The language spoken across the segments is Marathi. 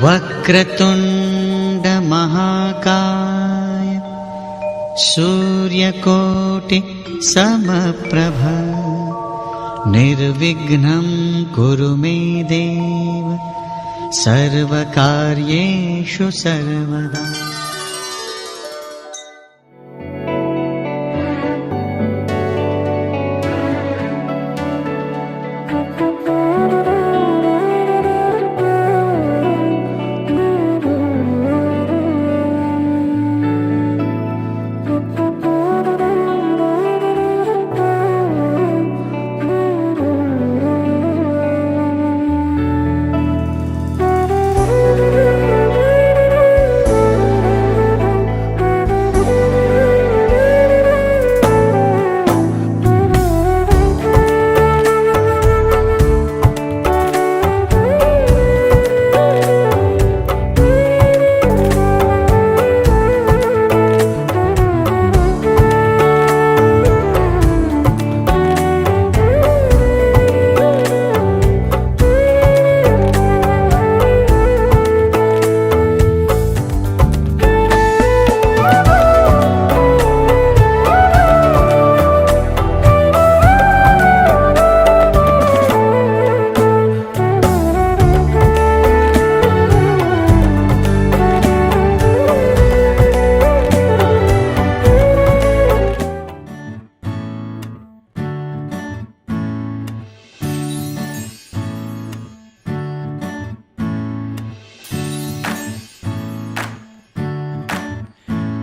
वक्रतुंड महाकाय सूर्यकोटि समप्रभ निर्विघ्नं कुरु मे देव सर्वकार्येषु सर्वदा।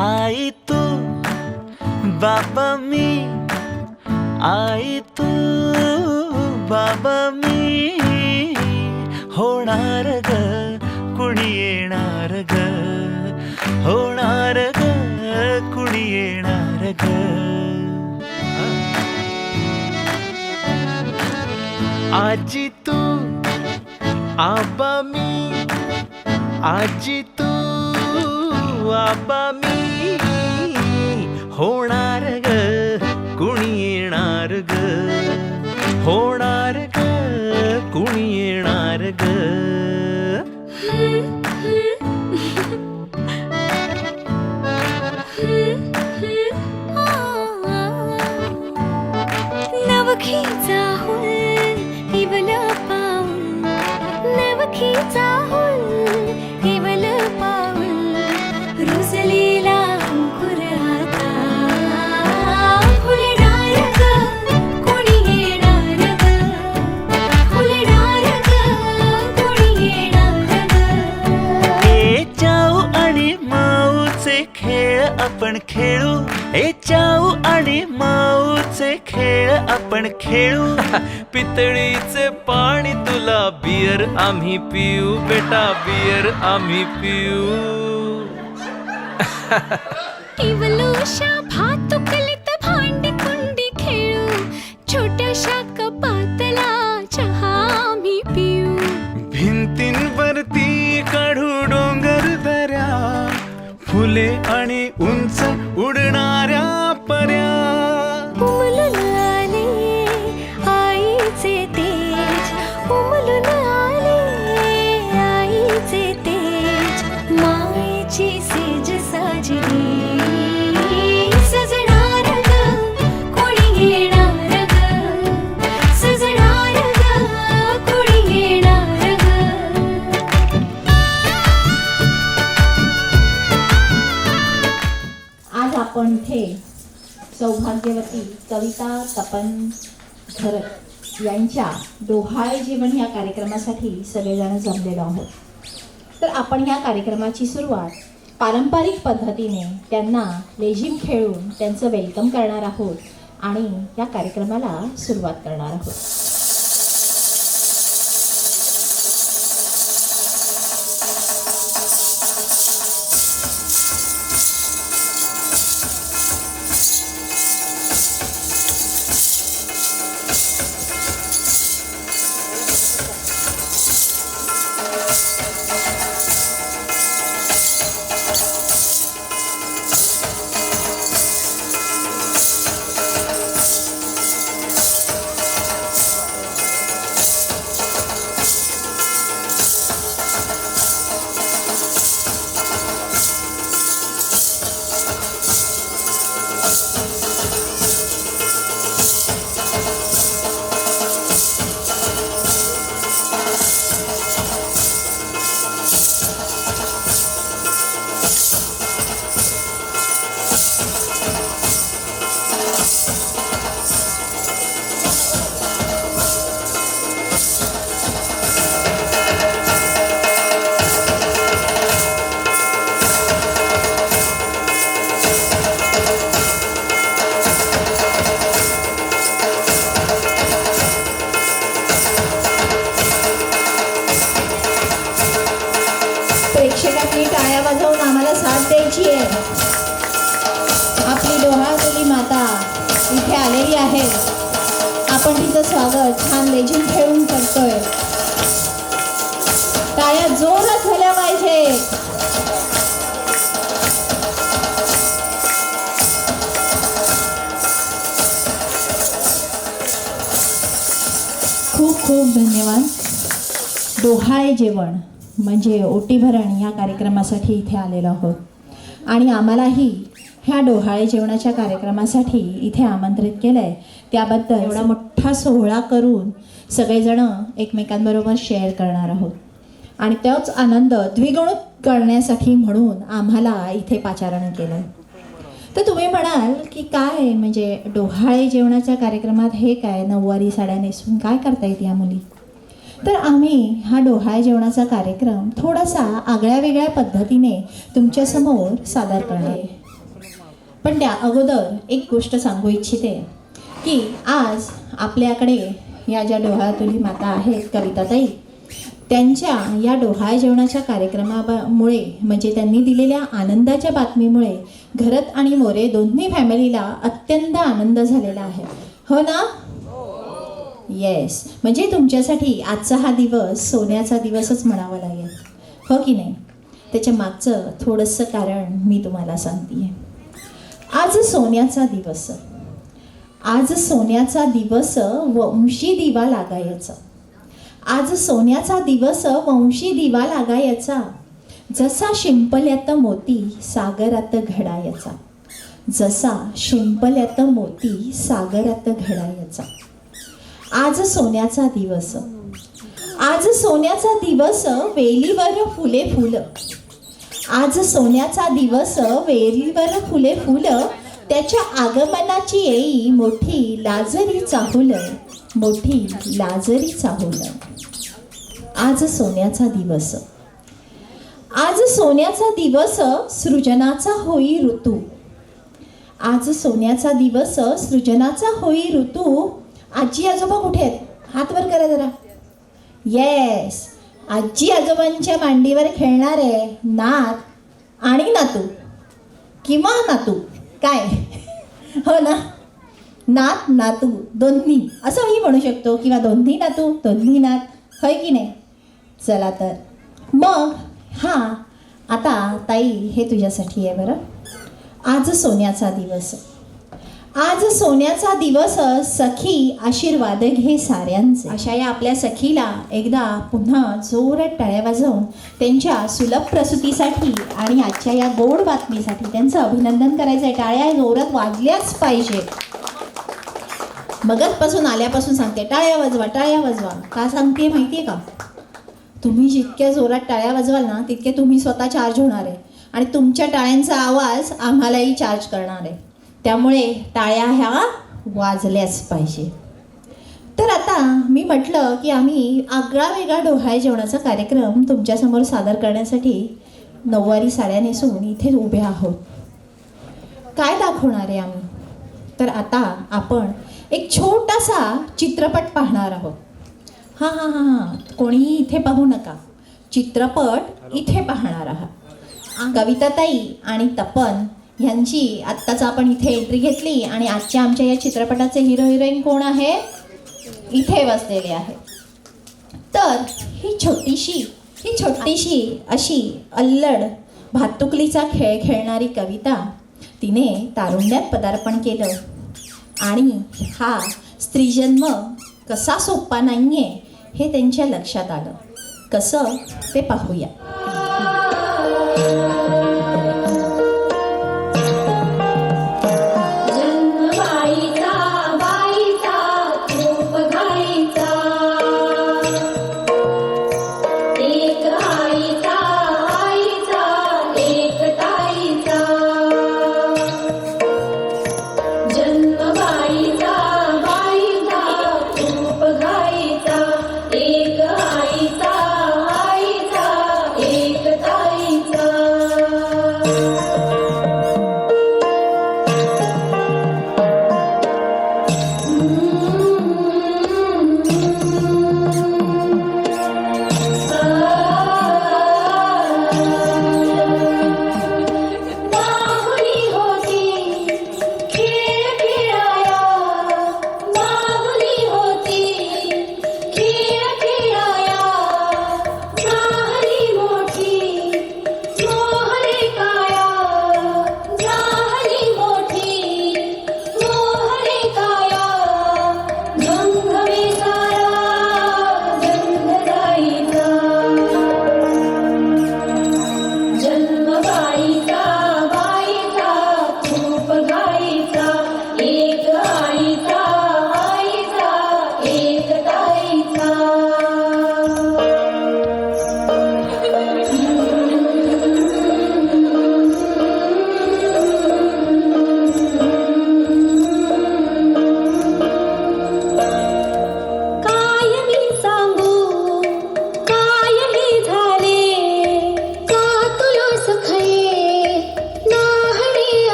आई तू बाबा मी, आई तू बाबा मी, होणार ग कुणी येणार ग, होणार ग कुणी येणार ग। आजी तू आबा मी, आजी तू आबा मी, होणार ग कुणी येणार ग, होणार ग कुणी येणार ग। नवखीचा हुल केवल पाऊल, नवखीचा हुल केवल पाऊल, रुजलेला अंकुर आता फुलणार ग कोणी येणार ग, फुलणार ग कोणी येणार ग। ए चाऊ आणि माऊचे खेळ आपण खेळू, ए चाऊ आणि माऊचे खेळ आपण खेळू। पितळीचे पाणी तुला बियर आम्ही पिऊ, बेटा बियर आम्ही पिऊ। टिवलोशा भातुकलीत भांडी कुंडी खेळू, छोट्याशा कपातला चहा आम्ही पिऊ। भिंतींवरती काढू डोंगर दऱ्या, फुले आणि उंच उडणाऱ्या पर्या। उमलून आले आईचे तेज, उमलून आले आईचे तेज, मायेची सेज साजली सजणार ग कोणी येणार ग, सजणार ग कोणी येणार ग। आज आपण इथे सौभाग्यवती कविता तपन घरत यांच्या डोहाळे जीवन या कार्यक्रमासाठी सगळेजण जमलेलो आहोत। तर आपण या कार्यक्रमाची सुरुवात पारंपरिक पद्धतीने त्यांना लेझिम खेळून त्यांचं वेलकम करणार आहोत आणि या कार्यक्रमाला सुरुवात करणार आहोत। आपली टाळ्या वाजवून आम्हाला साथ द्यायची आहे. आपली डोहाळलेली माता इथे आलेली आहे. आपण तिचं स्वागत छान लेझिम खेळून करतोय. टाळ्या जोरात झाल्या पाहिजे. खूप खूप धन्यवाद. डोहाळे जेवण म्हणजे ओटी भरण या कार्यक्रमासाठी इथे आलेलो आहोत आणि आम्हालाही ह्या डोहाळे जेवणाच्या कार्यक्रमासाठी इथे आमंत्रित केलं आहे. त्याबद्दल एवढा मोठा सोहळा करून सगळेजण एकमेकांबरोबर शेअर करणार आहोत आणि तोच आनंद द्विगुणित करण्यासाठी म्हणून आम्हाला इथे पाचारण केलं आहे. तर तुम्ही म्हणाल की काय म्हणजे डोहाळे जेवणाच्या कार्यक्रमात हे काय नऊवारी साड्या नेसून काय करतायत या मुली. तर आम्ही हा डोहाळे जेवणाचा कार्यक्रम थोडासा आगळ्या वेगळ्या पद्धतीने तुमच्यासमोर सादर करणार आहे. पण त्या अगोदर एक गोष्ट सांगू इच्छिते की आज आपल्याकडे या ज्या डोहाळ्यातुली माता आहेत कविताताई, त्यांच्या या डोहाळे जेवणाच्या कार्यक्रमामुळे म्हणजे त्यांनी दिलेल्या आनंदाच्या बातमीमुळे घरत आणि मोरे दोन्ही फॅमिलीला अत्यंत आनंद झालेला आहे. हो ना? येस. म्हणजे तुमच्यासाठी आजचा हा दिवस सोन्याचा दिवसच म्हणावा लागेल. हो की नाही? त्याच्या मागचं थोडंसं कारण मी तुम्हाला सांगते. आज सोन्याचा दिवस. आज सोन्याचा दिवस वंशी दिवा लागायचा. आज सोन्याचा दिवस वंशी दिवा लागायचा. जसा शिंपल्यात मोती सागरात घडायचा. जसा शिंपल्यात मोती सागरात घडायचा. आज सोन्याचा दिवस. आज सोन्याचा दिवस वेलीवर फुले फुलं. आज सोन्याचा दिवस वेलीवर फुले फुलं. त्याच्या आगमनाची येई मोठी लाजरी चाहुल. मोठी लाजरी चाहुल. आज सोन्याचा दिवस. आज सोन्याचा दिवस सृजनाचा होई ऋतू. आज सोन्याचा दिवस सृजनाचा होई ऋतू. आजी आजोबा कुठे आहेत? हात वर करा जरा. येस. आजी आजोबांच्या मांडीवर खेळणारे नात आणि नातू किंवा नातू काय हो ना, नात नातू दोन्ही असंही म्हणू शकतो किंवा दोन्ही नातू दोन्ही नात. होय की नाही? चला तर मग हां आता ताई हे तुझ्यासाठी आहे बरं. आज सोन्याचा दिवस. आज सोन्याचा दिवस सखी आशीर्वाद घे साऱ्यांचे. अशा या आपल्या सखीला एकदा पुन्हा जोरात टाळ्या वाजवून त्यांच्या सुलभ प्रसूतीसाठी आणि आजच्या या गोड बातमीसाठी त्यांचं अभिनंदन करायचं आहे. टाळ्या जोरात वाजल्याच पाहिजे. मगतपासून आल्यापासून सांगते टाळ्या वाजवा टाळ्या वाजवा. का सांगते माहिती आहे का? तुम्ही जितक्या जोरात टाळ्या वाजवाल ना तितके तुम्ही स्वतः चार्ज होणार आहे आणि तुमच्या टाळ्यांचा आवाज आम्हालाही चार्ज करणार आहे. त्यामुळे टाळ्या ह्या वाजल्याच पाहिजे. तर आता मी म्हटलं की आम्ही आगळा वेगळा डोहाळे जेवणाचा कार्यक्रम तुमच्यासमोर सादर करण्यासाठी नऊवारी साड्या नेसून इथे उभे आहोत. काय दाखवणार आहे आम्ही? तर आता आपण एक छोटासा चित्रपट पाहणार आहोत. हां हां हां हां कोणीही इथे पाहू नका. चित्रपट इथे पाहणार आहात. कविताताई आणि तपन ह्यांची आत्ताच आपण इथे एंट्री घेतली आणि आजच्या आमच्या या चित्रपटाचे हिरो हिरोईन कोण आहे? इथे बसलेले आहे. तर ही छोटीशी अशी अल्लड भातुकलीचा खेळ खेळणारी कविता तिने तारुण्यात पदार्पण केलं आणि हा स्त्रीजन्म कसा सोपा नाहीये हे त्यांच्या लक्षात आलं. कसं ते पाहूया. एक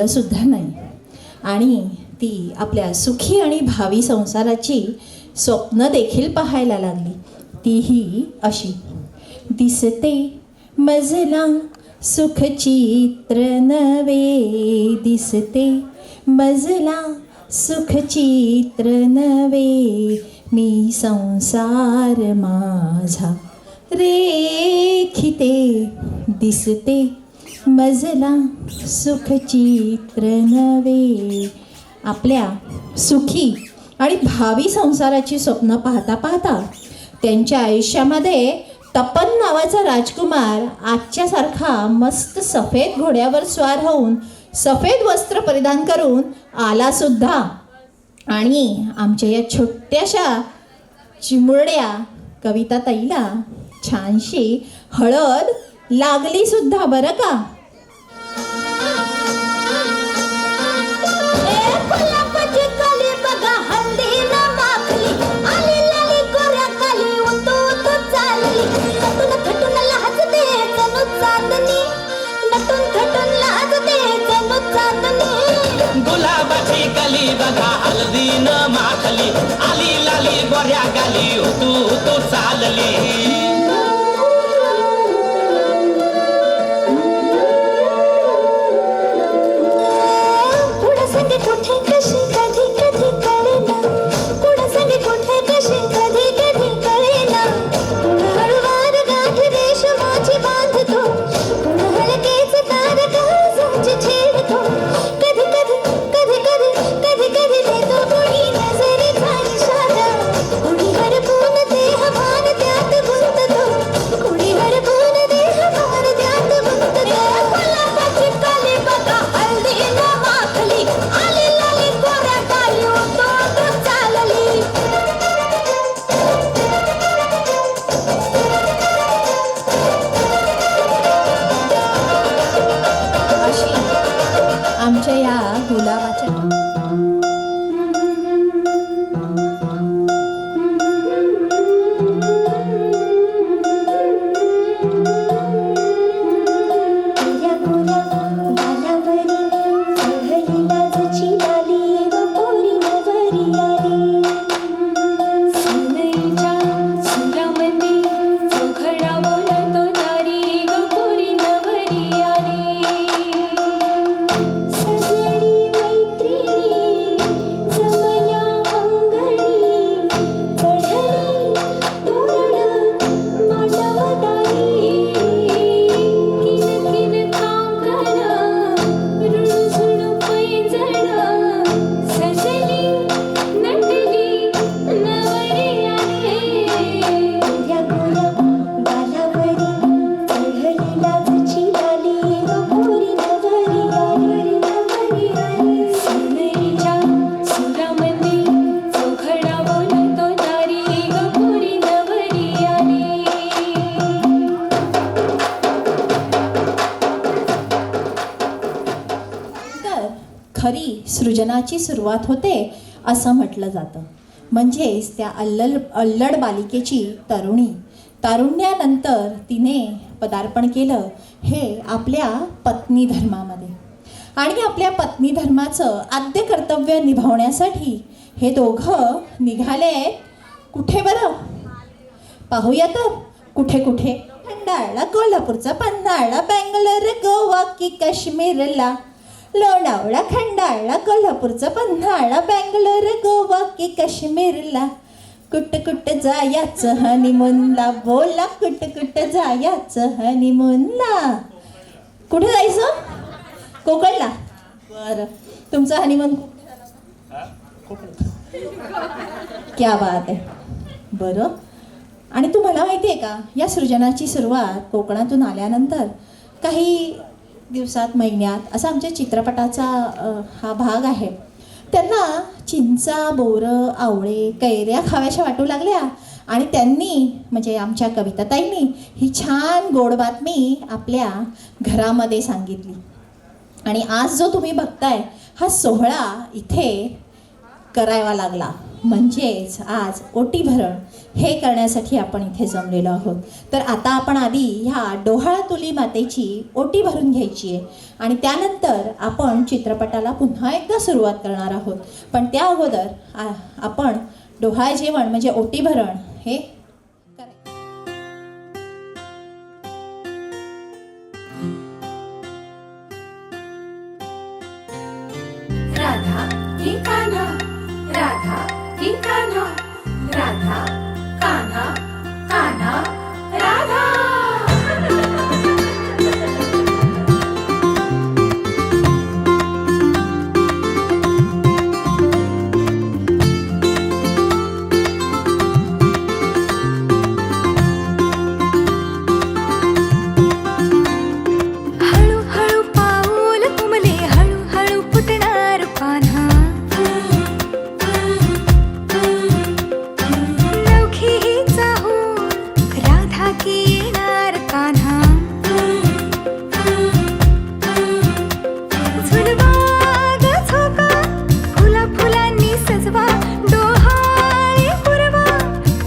सुद्धा नाही. आणि ती आपल्या सुखी आणि भावी संसाराची स्वप्न देखील पाहायला लागली. तीही अशी. दिसते मजला सुखचित्र नवे, दिसते मजला सुखचित्र नवे, मी संसार माझा रेखिते. दिसते मजला सुखचित्र नवे. आपल्या सुखी आणि भावी संसाराची स्वप्न पाहता पाहता त्यांच्या आयुष्यामध्ये तपन नावाचा राजकुमार आजच्यासारखा मस्त सफेद घोड्यावर स्वार होऊन सफेद वस्त्र परिधान करून आला सुद्धा. आणि आमच्या या छोट्याशा चिमुरड्या कविताताईला छानशी हळद लागली सुद्धा बरं का. गुलाबाची कली बघा हल्दी न माखली, आली लाली गोऱ्या गाली तू चालली. आमच्या या गुलाबाच्या खरी सृजनाची सुरुवात होते असं म्हटलं जातं. म्हणजेच त्या अल्लड बालिकेची तारुण्यानंतर तिने पदार्पण केलं हे आपल्या पत्नी धर्मामध्ये. आणि आपल्या पत्नी धर्माचं आद्य कर्तव्य निभावण्यासाठी हे दोघं निघाले कुठे बरं पाहूया तर. कुठे कुठे? खंडाळा, कोल्हापूरचा पन्हाळा, बँगलोर, गोवा की काश्मीरला. लोणावळा, खंडाळा, कोल्हापूरचा पन्हाळा, बँगलोर, गोवा की काश्मीरला. कुठं कुठं जायाचं हनीमूनला, बोला कुठं कुठं जायाचं हनीमूनला. कुठे जायचं? कोकणला. बरं, तुमचं हनीमून क्या बात आहे. बरं, आणि तुम्हाला माहिती आहे का या सृजनाची सुरुवात कोकणातून आल्यानंतर काही दिवसात महिन्यात असा आमच्या चित्रपटाचा हा भाग आहे. त्यांना चिंचा, बोरं, आवळे, कैऱ्या खाव्याशा वाटू लागल्या आणि त्यांनी म्हणजे आमच्या कविताताईंनी ही छान गोड बातमी आपल्या घरामध्ये सांगितली. आणि आज जो तुम्ही बघताय हा सोहळा इथे करावा लागला. म्हणजेच आज ओटी भरण हे करण्यासाठी आपण इथे जमलेलो आहोत. तर आता आपण आधी ह्या डोहाळ तुली मातेची ओटी भरून घ्यायची आहे आणि त्यानंतर आपण चित्रपटाला पुन्हा एकदा सुरुवात करणार आहोत. पण त्या अगोदर आपण डोहाळ जेवण म्हणजे ओटी भरण हे करायचं. राधा की कान्हा, राधा की कान्हा, राधा कान्हा, कान्हा राधा. हळूहळू पाऊल तुमले, हळूहळू फुटणार कान्हा. नवखी ही चाहूल, राधा की येणार कान्हा. झुलवा ग झोका, फुला फुलांनी सजवा, डोहाळे पुरवा.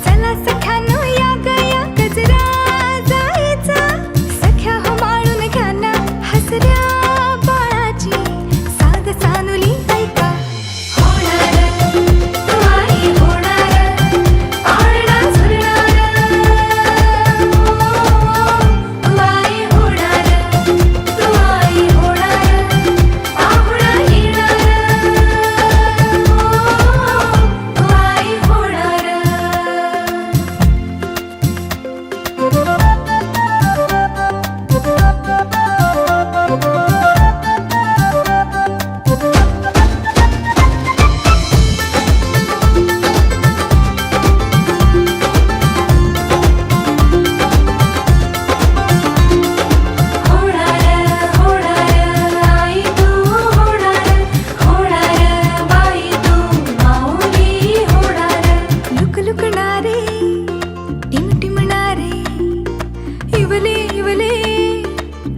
चला सख्यानो या गया गजरा जायचा, सख्या हो माळून घ्या ना हसऱ्या बाळाची साध सानुली ऐका. होणार तू आई होणार, पाळणा झुलणार. तू आई होणार, तू आई होणार, पाहुणा येणार. तू आई होणार. होणार होणार आई तू होणार, होणार बाई तू माऊली होणार. लुकलुकणारे, टिमटिमणारे, इवले इवले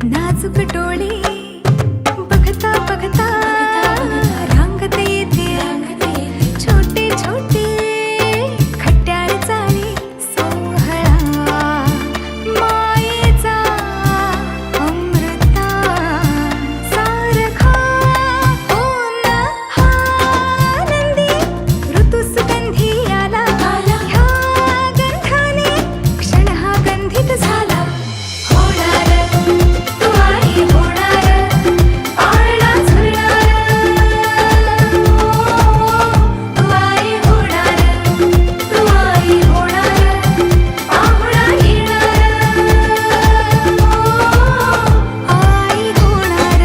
नाजूक डोळे, बघता बघता रांगत येते छोटे छोटे खट्याळ चाळे. सोहळा मायेचा अमृता सारखा होन हा आनंदी. ऋतू सुगंधी आला, ह्या गंधाने क्षण हा गंधित झाला. होणार तू आई होणार, पाळणा झुलणार. तू आई होणार, तू आई होणार, पाहुणा येणार. आई होणार.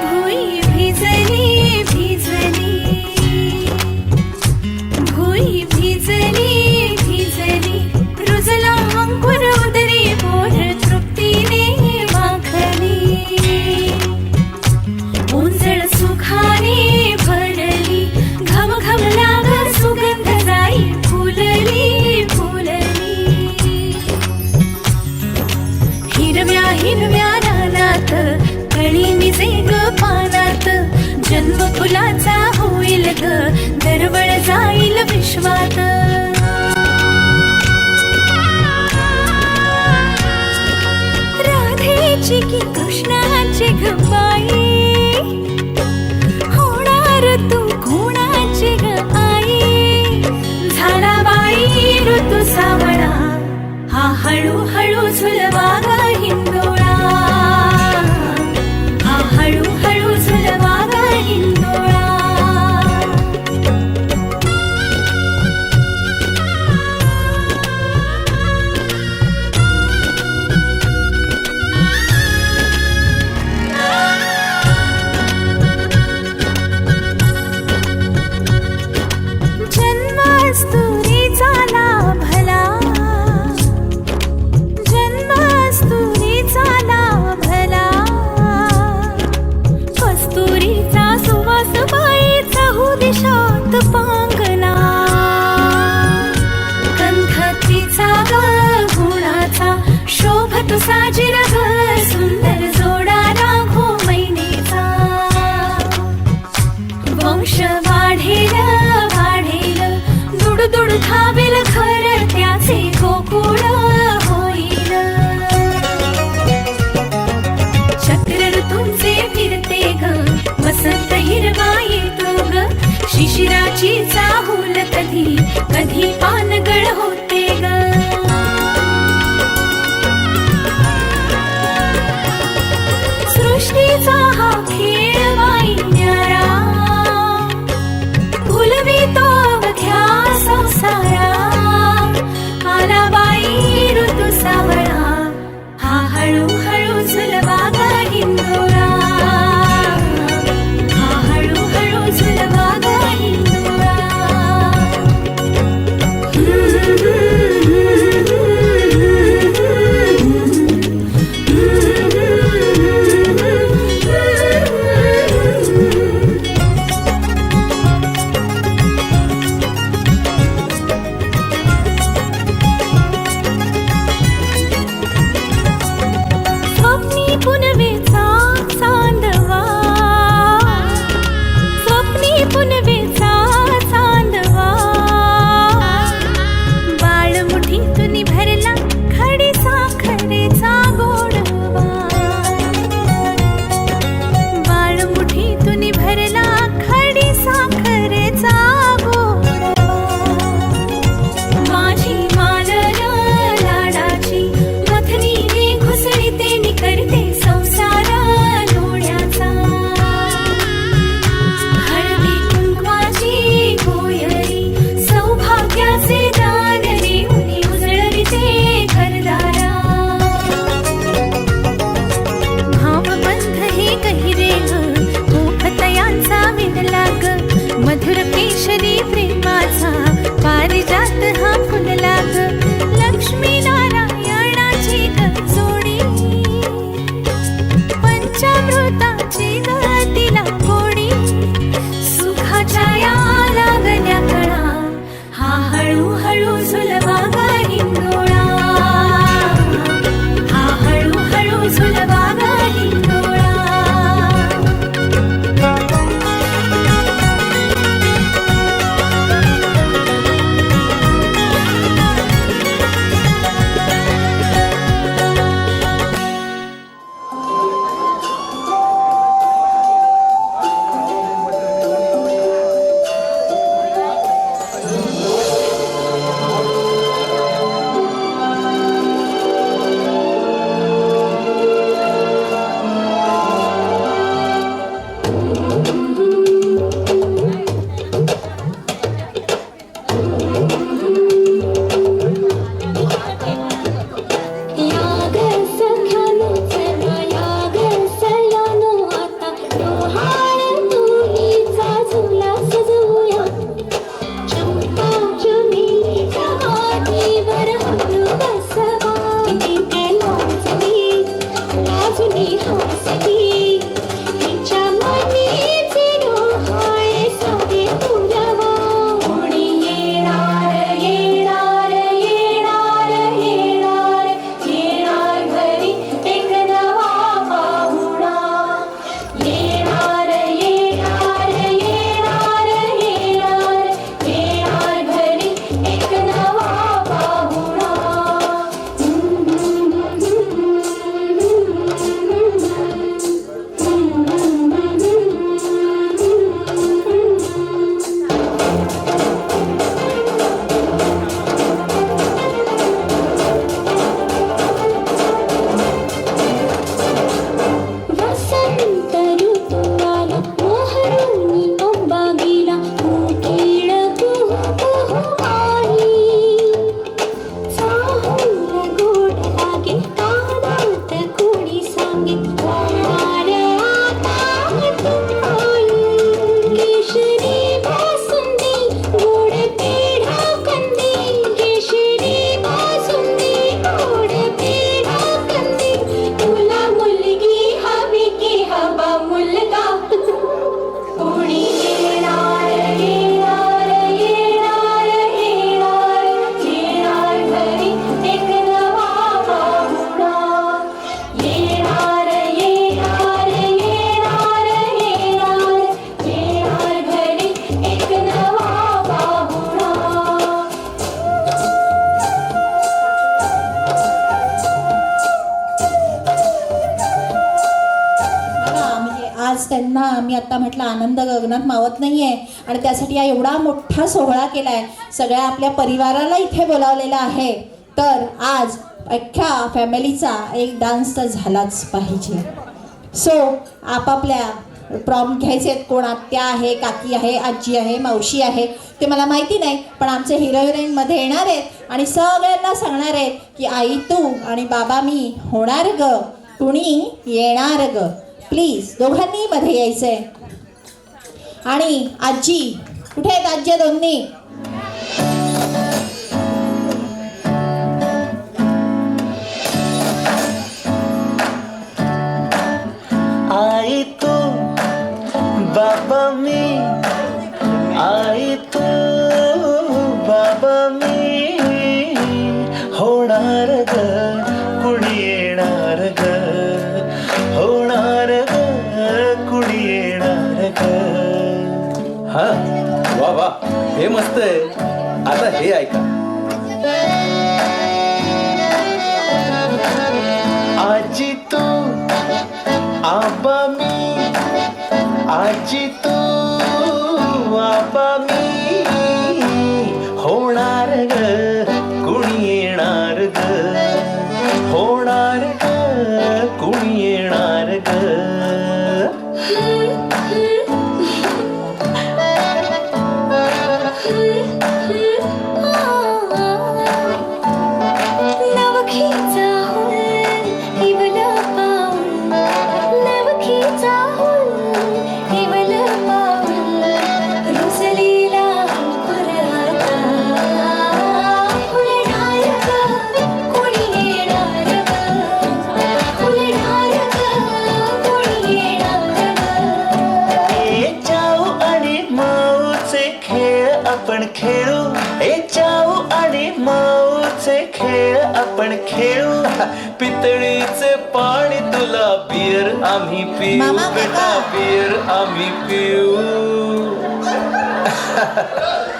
भुई भिजली भिजली, भुई भिजली भिजली. रुजला अंकुर उदरी, बोर तृप्तीने माखली. उंजळ सुखाने भरली, घम घम लाग सुगंध जाई फुलली फुलली. हिरव्या हिरव्या रानात कळी मिजे ग पानात, जन्म फुलाचा होईल ग, दरवळ जाईल विश्वात. राधेची की कृष्णाची ग बाई, होणार तू कोणाची ग आई. झाला बाई ऋतू सावळा, हा हळूहळू झुलवा ग हिंदोळा. हा हळूहळू झुलवा ग हिंदोळा. हौश वाढेल वाढेल दुड दुड धावेल खर त्याचे गोकुळ होईल चक्र ऋतूंचे फिरते ग वसंत हिरवा येतो ग शिशिराची चाहूल कधी कधी पानगळ होते ग सृष्टीचा हा खेळ बाई न्यारा भुलवितो अवघ्या संसारा आला बाई ऋतू सावळा हा हळूहळू झुलवा ग हिंदोरा हा पुन्हा मी आता म्हटलं आनंद गगनात मावत नाही आहे आणि त्यासाठी हा एवढा मोठा सोहळा केला आहे, सगळ्या आपल्या परिवाराला इथे बोलावलेला आहे. तर आज अख्ख्या फॅमिलीचा एक डान्स तर झालाच पाहिजे. सो आपापल्या प्रॉम घ्यायचे आहेत. कोण आत्या आहे, काकी आहे, आजी आहे, मावशी आहे ते मला माहिती नाही, पण आमचे हिरो हिरोईनमध्ये येणार आहेत आणि सगळ्यांना सांगणार आहेत की आई तू आणि बाबा मी होणार ग, कुणी येणार ग. प्लीज दोघांनी मध्ये यायचंय. आणि आजी कुठे आहेत? आजी दोन्ही आई तू बाबा मी, आई तू बाबा मी, होणार ग कुणी येणार ग, होणार ग कुणी येणार ग. हा वा वा, हे मस्त आहे. आता हे ऐका. आजी तू आबा मी, आजी तू आबा मी, होणार ग कुणी येणार ग, होणार ग कुणी येणार ग. आपण खेळू ए चाऊ आणि माऊचे खेळ आपण खेळू. पितळीचे पाणी तुला बियर आम्ही पिऊ, मामा, बेटा बियर आम्ही पिऊ.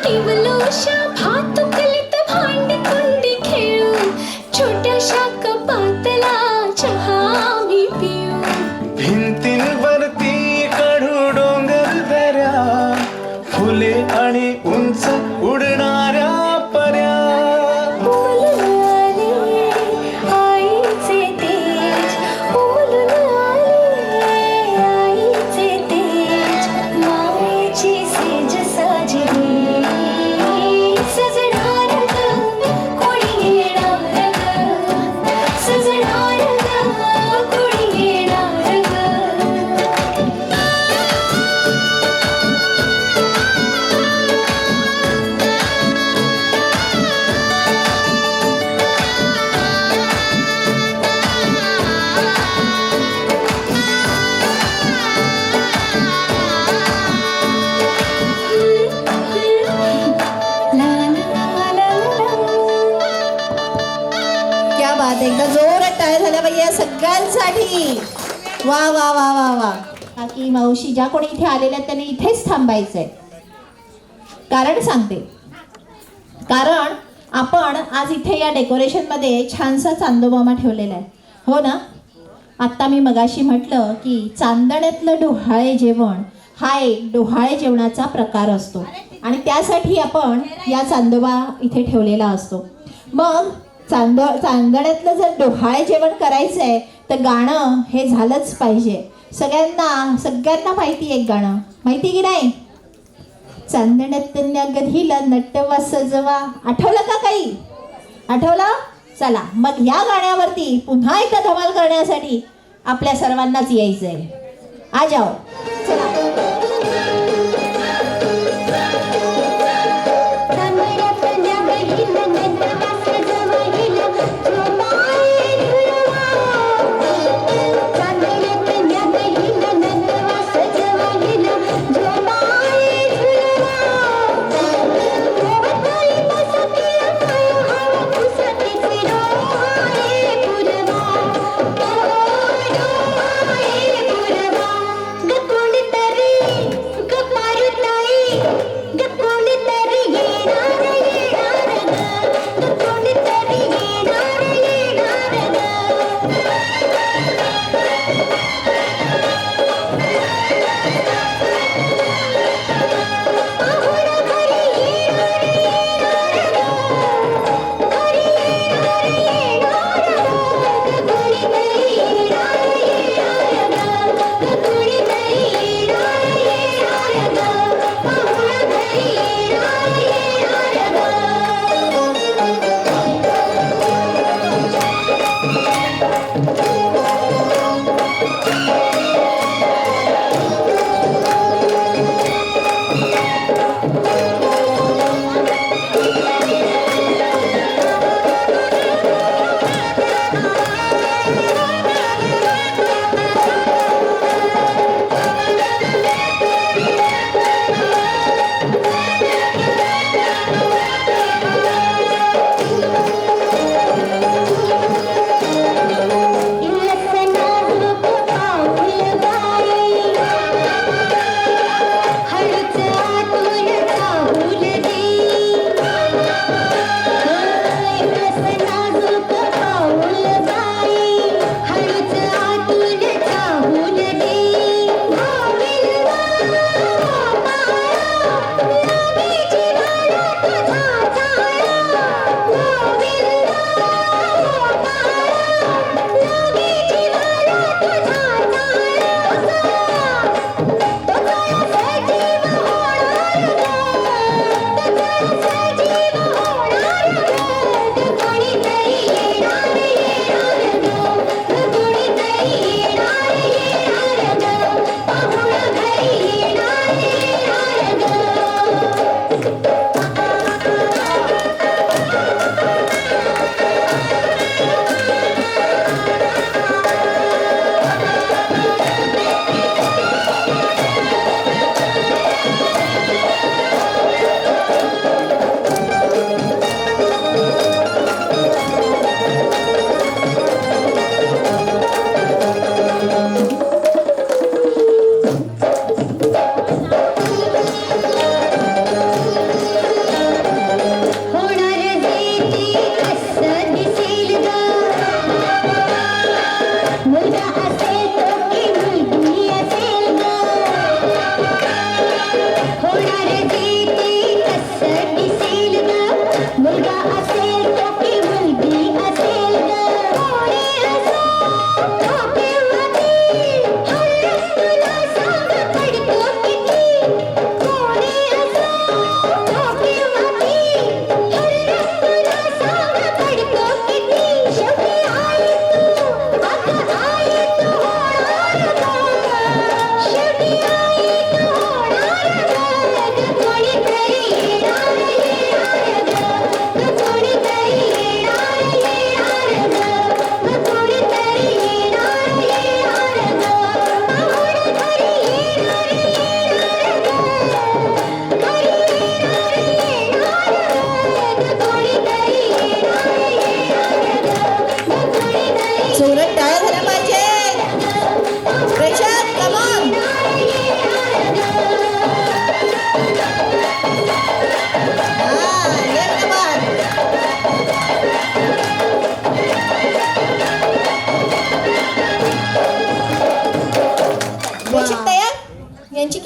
टिवलोशा भातुकलीत भांडी कुंडी खेळू, छोट्याशा कपातला चहा आम्ही पिऊ. भिंतींवरती काढू डोंगर दऱ्या, फुले आणि उंच उडणाऱ्या पर्या. उमलून आले आईचे तेज, उमलून आले आईचे तेज, मायेची सेज साजली सजणार ग कोणी येणार ग, सजणार ग कोणी येणार ग. क्या बात आहे. एकदा जोरात टाळ्या झाल्या पाहिजे या सगळ्यांसाठी. वा वा वा वा वा. काकी मावशी ज्या कोणी इथे आलेल्या आहेत त्यांनी इथेच थांबायचंय. कारण सांगते, कारण आपण आज इथे या डेकोरेशनमध्ये छानसा चांदोबामा ठेवलेला आहे, हो ना. आत्ता मी मगाशी म्हटलं की चांदण्यातलं डोहाळे जेवण हा एक डोहाळे जेवणाचा प्रकार असतो आणि त्यासाठी आपण या चांदोबा इथे ठेवलेला असतो. मग चांदण्यातलं जर डोहाळे जेवण करायचं आहे तर गाणं हे झालंच पाहिजे. सगळ्यांना माहिती आहे गाणं, माहिती की नाही. चांदण्यातल्या गधीला नटवा सजवा. आठवलं का काही? आठवलं? चला मग या गाण्यावरती पुन्हा एकदा धमाल करण्यासाठी आपल्या सर्वांनाच यायचंय. आ जाओ चला. गकुंड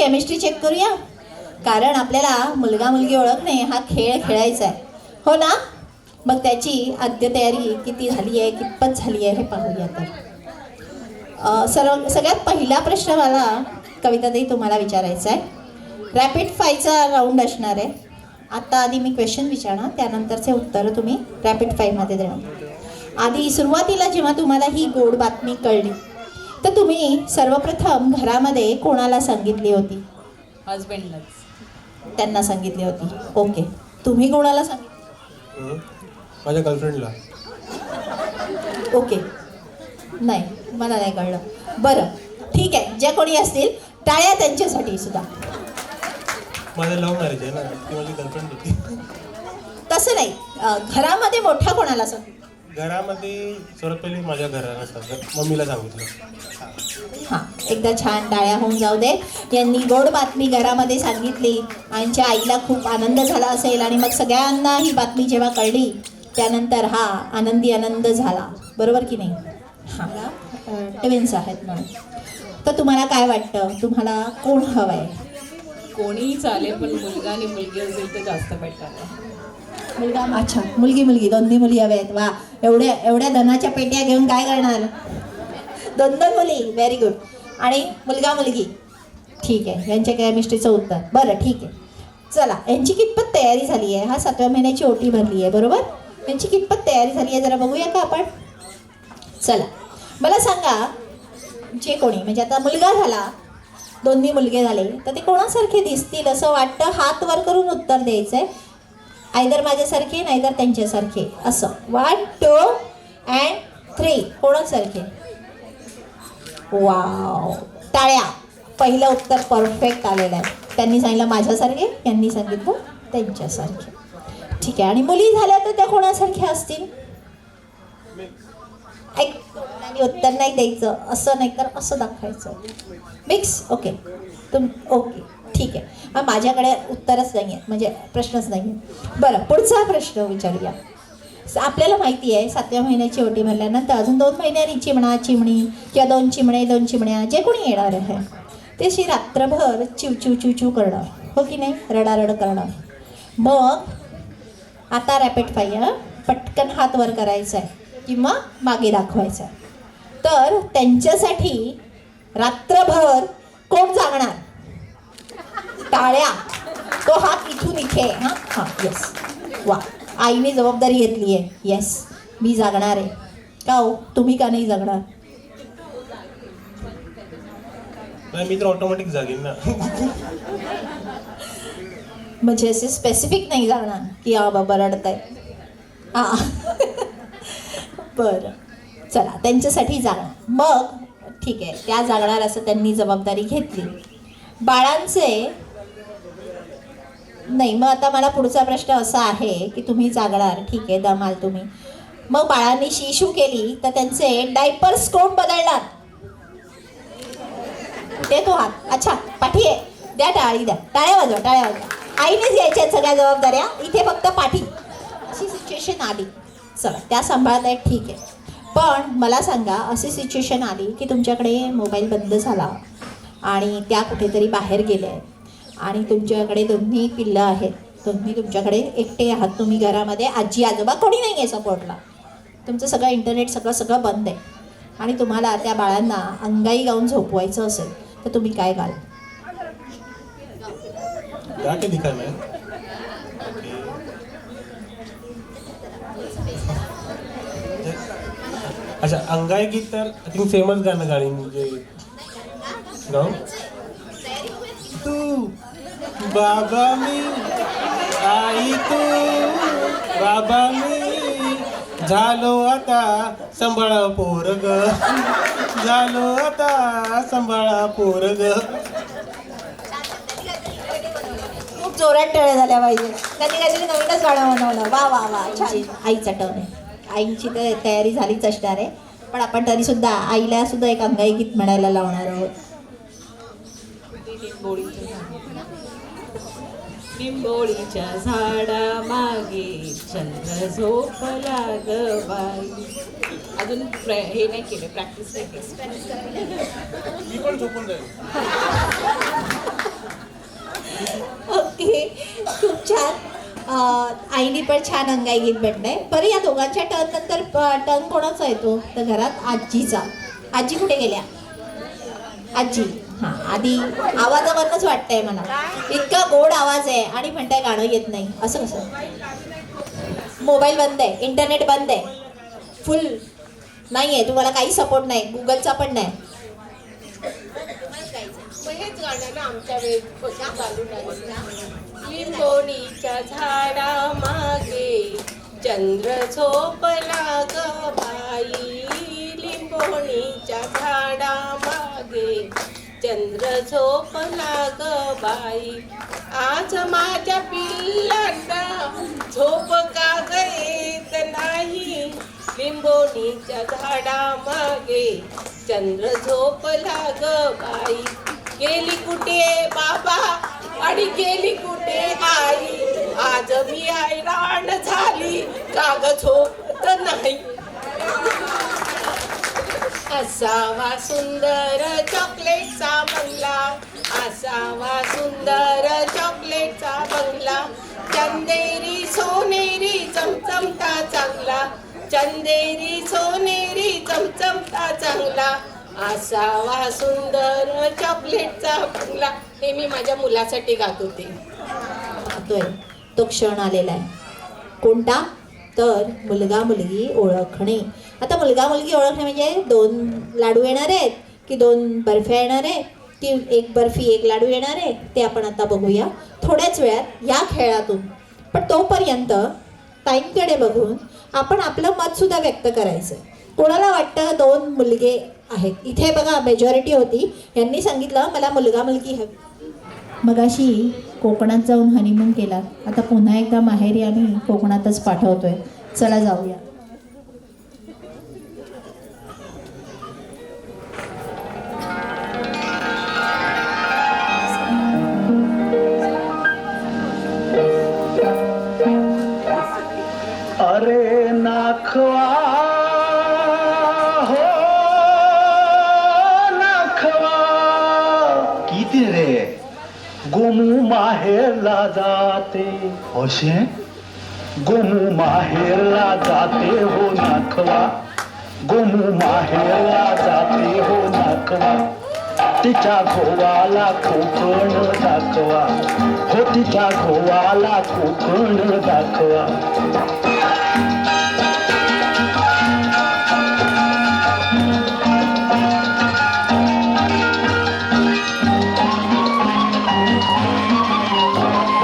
केमिस्ट्री चेक करूया, कारण आपल्याला मुलगा मुलगी ओळखणे हा खेळ खेळायचा आहे, हो ना? मग त्याची आद्य तयारी किती झाली आहे, कितपत झाली आहे हे पाहूया. तर सगळ्यात पहिला प्रश्न मला कविताताई तुम्हाला विचारायचा आहे. रॅपिड फायचा राऊंड असणार आहे. आता आधी मी क्वेश्चन विचारणार, त्यानंतरचे उत्तरं तुम्ही रॅपिड फायमध्ये देणार. आधी सुरुवातीला जेव्हा तुम्हाला ही गोड बातमी कळली तर तुम्ही सर्वप्रथम घरामध्ये कोणाला सांगितली होती? हजबंडलाच. त्यांना सांगितली होती. ओके, तुम्ही कोणाला सांगितली? माझ्या गर्लफ्रेंडला. ओके, नाही मला नाही कळलं. बरं ठीक आहे, ज्या कोणी असतील टाळ्या त्यांच्यासाठी सुद्धा. माझं लव्ह मॅरेज आहे ना, ती माझी गर्लफ्रेंड होती. तसं नाही, घरामध्ये मोठा कोणाला सांग? घरामध्ये सर्वात पहिले माझ्या घराला सांगितलं, मम्मीला सांगितलं. हां, एकदा छान टाळ्या होऊन जाऊ दे. यांनी गोड बातमी घरामध्ये सांगितली, यांच्या आईला खूप आनंद झाला असेल आणि मग सगळ्यांना ही बातमी जेव्हा कळली त्यानंतर हा आनंदी आनंद झाला, बरोबर की नाही? हां, ट्विन्स आहेत म्हणून. तर तुम्हाला काय वाटतं, तुम्हाला कोण हवं आहे? कोणीही चालेल, पण मुलगा आणि मुलगी असेल तर जास्त बेटर आहे. मुलगा, अच्छा, मुलगी दोन्ही मुली हव्या आहेत. वा, एवढ्या धनाच्या पेट्या घेऊन काय करणार? दोन मुली, व्हेरी गुड. आणि मुलगा मुलगी, ठीक आहे, यांच्या केमिस्ट्रीचं उत्तर. बरं ठीक आहे, चला यांची कितपत तयारी झाली आहे? हा 7व्या महिन्याची ओटी भरली आहे, बरोबर? यांची कितपत तयारी झाली आहे जरा बघूया का आपण? चला मला सांगा, जे कोणी म्हणजे आता मुलगा झाला, दोन्ही मुलगे झाले, तर ते कोणासारखे दिसतील असं वाटतं? हात वर करून उत्तर द्यायचं आहे. आयदर माझ्यासारखे नाहीतर त्यांच्यासारखे, असं. 1 2 and 3. कोणासारखे? वाव, टाळ्या. पहिलं उत्तर परफेक्ट आलेलं आहे. त्यांनी सांगितलं माझ्यासारखे, यांनी सांगितलं त्यांच्यासारखे. ठीक आहे, आणि मुली झाल्या तर त्या कोणासारख्या असतील? ऐक, आणि उत्तर नाही द्यायचं, असं नाही तर असं दाखवायचं. मिक्स. ओके, ओके ठीक आहे. हा, माझ्याकडे उत्तरच नाही आहे, म्हणजे प्रश्नच नाही आहे. बरं, पुढचा प्रश्न विचारूया. आपल्याला माहिती आहे 7व्या महिन्याची ओटी भरल्यानंतर अजून 2 महिन्यांनी चिमणी किंवा 2 चिमण्या जे कोणी येणार आहे ते अशी रात्रभर चिव करणार, हो की नाही? रडारड करणार. मग आता रॅपिड फायर, पटकन हात वर करायचा आहे किंवा मागे दाखवायचा आहे. तर त्यांच्यासाठी रात्रभर कोण जागणार? टाळ्या. तो हात इथून इथे. हां हां, येस, वा, आईने जबाबदारी घेतली आहे. येस, मी जागणार आहे. का हो, तुम्ही का नाही जागणार? नाही, मी तर ऑटोमॅटिक जागेन ना. म्हणजे असे स्पेसिफिक नाही जागणार की हा बाबा रडत आहे. हां बरं, चला त्यांच्यासाठी जागणार. मग ठीक आहे, त्या जागणार असं त्यांनी जबाबदारी घेतली. बाळांचे नाही. मग आता मला पुढचा प्रश्न असा आहे की तुम्ही जागणार, ठीक आहे, दमाल तुम्ही. मग बाळांनी शिशू केली तर त्यांचे डायपर्स कोण बदलणार? कुठे तो हात? अच्छा, पाठी आहे. द्या टाळी, द्या टाळ्या वाजवा, टाळ्या वाजवा. आईनेच घ्यायच्या सगळ्या जबाबदाऱ्या, इथे फक्त पाठी. अशी सिच्युएशन आली, चला त्या सांभाळत आहेत, ठीक आहे. पण मला सांगा, अशी सिच्युएशन आली की तुमच्याकडे मोबाईल बंद झाला आणि त्या कुठेतरी बाहेर गेल्या आहेत आणि तुमच्याकडे 2 पिल्लं आहेत, तुम्ही तुमच्याकडे एकटे आहात, तुम्ही घरामध्ये आजी आजोबा कोणी नाही आहे सपोर्टला, तुमचं सगळं इंटरनेट सगळं बंद आहे आणि तुम्हाला त्या बाळांना अंगाई गाऊन झोपवायचं असेल तर तुम्ही काय घाल? अच्छा, अंगाई गीत तर आय थिंक फेमस गाणं गाणी म्हणजे गाऊ. तू बाबा मी, आई तू बाबा मी, झालो आता सांभाळा पोरग, झालो आता सांभाळा पोरग. खूप जोरात टाळ्या झाल्या पाहिजे. काहीतरी नवीनच गाणं बनवलं. वा वा वा, छान. आईचा टर्न आहे. आईची तर तयारी झालीच असणार आहे, पण आपण तरीसुद्धा आईला सुद्धा एक अंगाई गीत म्हणायला लावणार आहोत. निंबोळीच्या झाडा मागे चंद्र झोपला ग बाई. अजून हे नाही केलं, प्रॅक्टिस नाही केली. मी पण झोपून जाईल. ओके, खूप छान. आईने पण छान अंगाई गीत भेटलंय. बरं, या दोघांच्या टर्न नंतर टर्न कोणाचा येतो तर घरात? आजीचा. आजी कुठे गेल्या? आजी, हां, आधी आवाजावरच वाटतंय मला, इतका गोड आवाज आहे आणि म्हणताय गाणं येत नाही, असं कसं? मोबाईल बंद आहे, इंटरनेट बंद आहे, फुल नाही आहे, तुम्हाला काही सपोर्ट नाही, गुगलचा पण नाही. हेच गाणं ना आमच्या वेळेपासून चालू आहे. लिंबोणीच्या झाडा मागे चंद्र झोपला ग बाई, लिंबोणीच्या झाडा मागे चंद्र झोपला ग बाई, आज माझ्या पिल्लांना झोप का ग येत नाही, लिंबोणीच्या झाडा मागे चंद्र झोपला ग बाई, गेली कुठे बाबा आणि गेली कुठे आई, आज मी हैराण झाली का ग झोपत नाही. असावा सुंदर चॉकलेटचा बंगला, असावा सुंदर चॉकलेटचा बंगला, चंदेरी सोनेरी चमचमता चांगला, चंदेरी सोनेरी चमचमता चांगला, असावा सुंदर चॉकलेटचा बंगला. हे मी माझ्या मुलासाठी गात होते. तो क्षण आलेला आहे. कोणता? तर मुलगा मुलगी ओळखणे. आता मुलगा मुलगी ओळखणे म्हणजे 2 लाडू येणार आहेत की 2 बर्फ्या येणार आहेत की 1 बर्फी 1 लाडू येणार आहे, ते आपण आता बघूया थोड्याच वेळात या खेळातून. पण तोपर्यंत ताईंकडे बघून आपण आपलं मतसुद्धा व्यक्त करायचं. कोणाला वाटतं 2 मुलगे आहेत? इथे बघा मेजॉरिटी होती, यांनी सांगितलं मला मुलगा मुलगी हवी. मगाशी कोकणात जाऊन हनीमून केला, आता पुन्हा एकदा माहेरी आम्ही कोकणातच पाठवतोय. चला जाऊया. अरे नाखवा हो नाखवा, किती रे गोमू माहेरला जाते, असे गोमू माहेरला जाते हो नाखवा, गोमू माहेरला जाते हो नाखवा, तिच्या गोवाला कोकण दाखवा, हो तिच्या गोवाला कोकण दाखवा.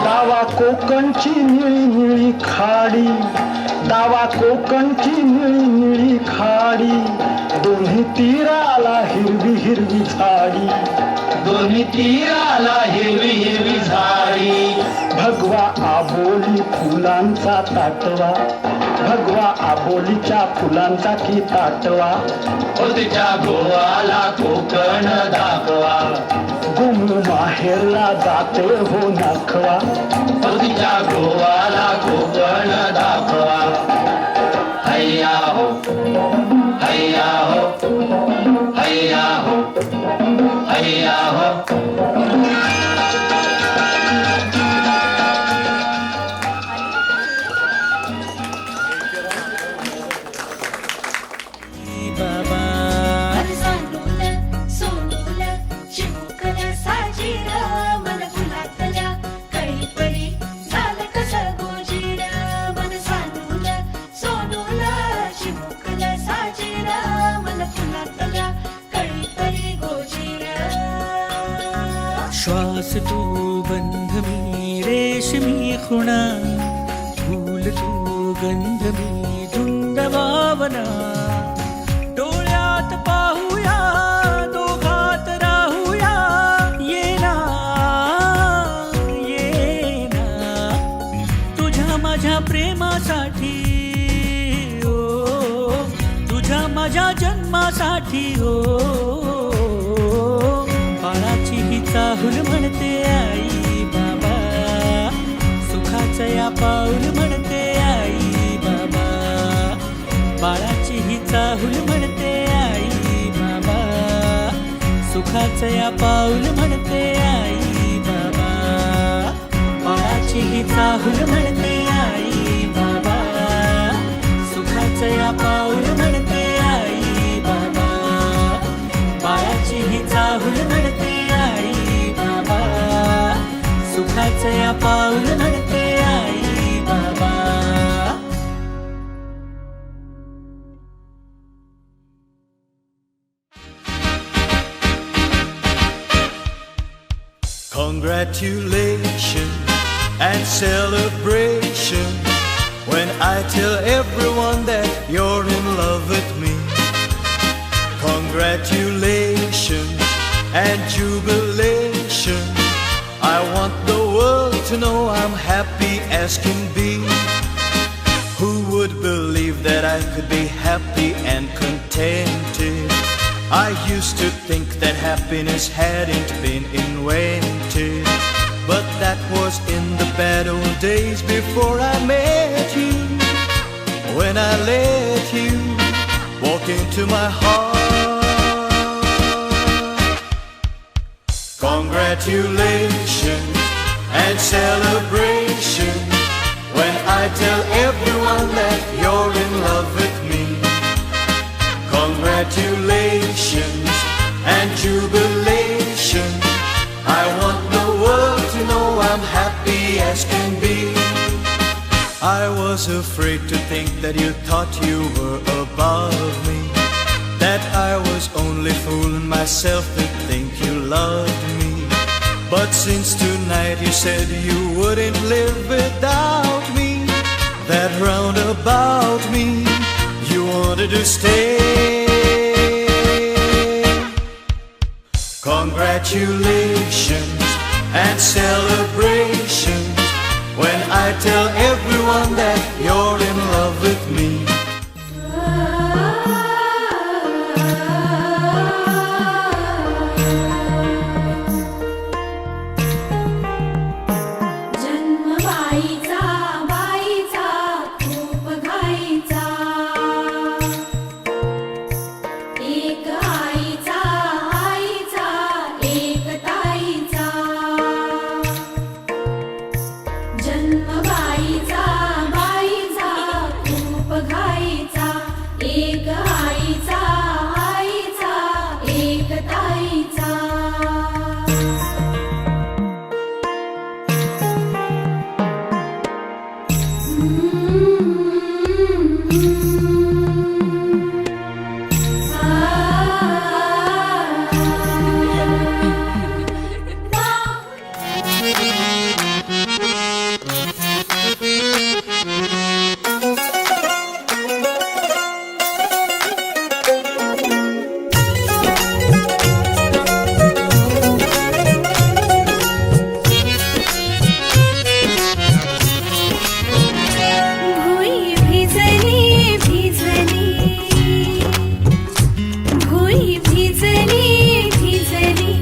दावा कोकणची निळी निळी खाडी, दावा कोकणची निळी निळी खाडी, दोन्ही तीराला हिरवी हिरवी झाडी, दोन्ही तीराला हिरवी हिरवी झाडी. भगवा आबोली फुलांचा ताटवा, भगवा आबोलीच्या फुलांचा की ताटवा, हो तिच्या गोवाला कोकण दाखवा, गोमू माहेरला जाते हो नाखवा, हो तिच्या गोवाला कोकण दाखवा. हैया हो हैया हो हैया हो हैया हो. श्वास तू बंध मी रेशमी खुणा, फूल तू गंध मी धुंद भावना, डोळ्यात पाहूया दोघात राहूया, ये ना तुझ्या माझ्या प्रेमासाठी, ओ तुझ्या माझ्या जन्मासाठी, ओ बाळाची ही चाहूल म्हणते आई बाबा, सुखाचं या पाऊल म्हणते आई बाबा, बाळाची ही चाहूल म्हणते आई बाबा, सुखाचं या पाऊल म्हणते आई बाबा. बाळाची ही चाहूल म्हणते आई बाबा, सुखाचं या पाऊल म्हणते आई बाबा, बाळाची ही चाहूल म्हणते आई बाबा, सुखाचं या पाऊल म्हणते आई बाबा. Congratulations and celebration when I tell everyone that you're in love with me. Congratulations and jubilation. I want the world to know I'm happy as can be. Who would believe that I could be happy and contented? I used to think that happiness hadn't been invented, but that was in the bad old days before I met you. When I let you walk into my heart. Congratulations and celebration when I tell everyone that you're in love with me. Congratulations and jubilation. I want the world to know I'm happy as can be. I was afraid to think that you thought you were above me, that I was only fooling myself to think you loved me. But since tonight you said you wouldn't live without me, that round about me you wanted to stay. Congratulations and celebrations when I tell everyone that you're in love with me. जन्मबाईचा बाईचा खूप घाईचा, एक आईचा आईचा एक ताईचा. जन्मबाईचा बाईचा खूप घाईचा, एक आईचा आईचा एक ताईचा. भुई भिजली भिजली, भुई भिजली भिजली,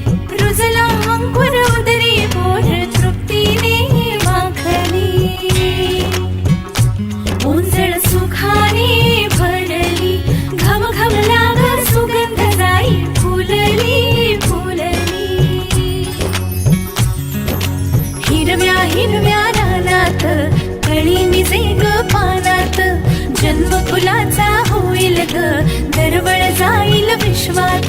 रुजला अंकुर उदरी बोर तृप्तीने माखली. ओंजळ सुखाने भरली, घम घम लाग सुगंध जाई फुलली फुलली. हिरव्या हिरव्या रानात कळी मिजे ग पानात, जन्म फुलाचा होईल ग दरवळ जाईल विश्वात.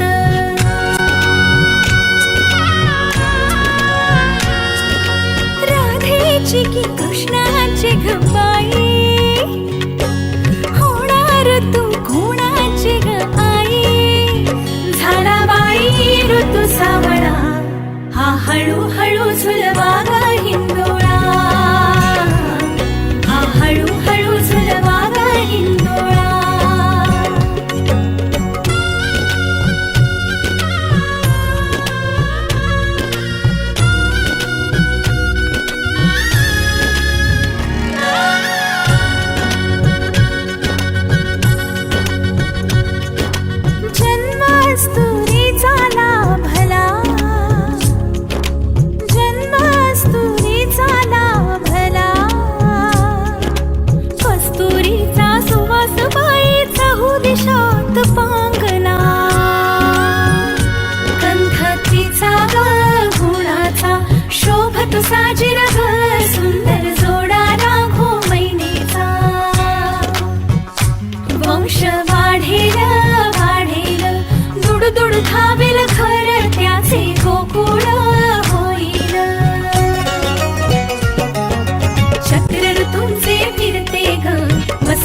राधेची की कृष्णाची ग बाई, होणार तू कोणाची ग आई. झाला बाई ऋतू सावळा, हा हळूहळू झुलवा ग हिंदोळा, हा हळूहळू झुलवा ग हिंदोळा. जन्मास्तुरीचा लाभला, जन्मास्तुरीचा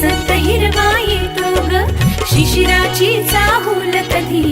वसंत हिरवा येतो ग शिशिराची चाहूल कधी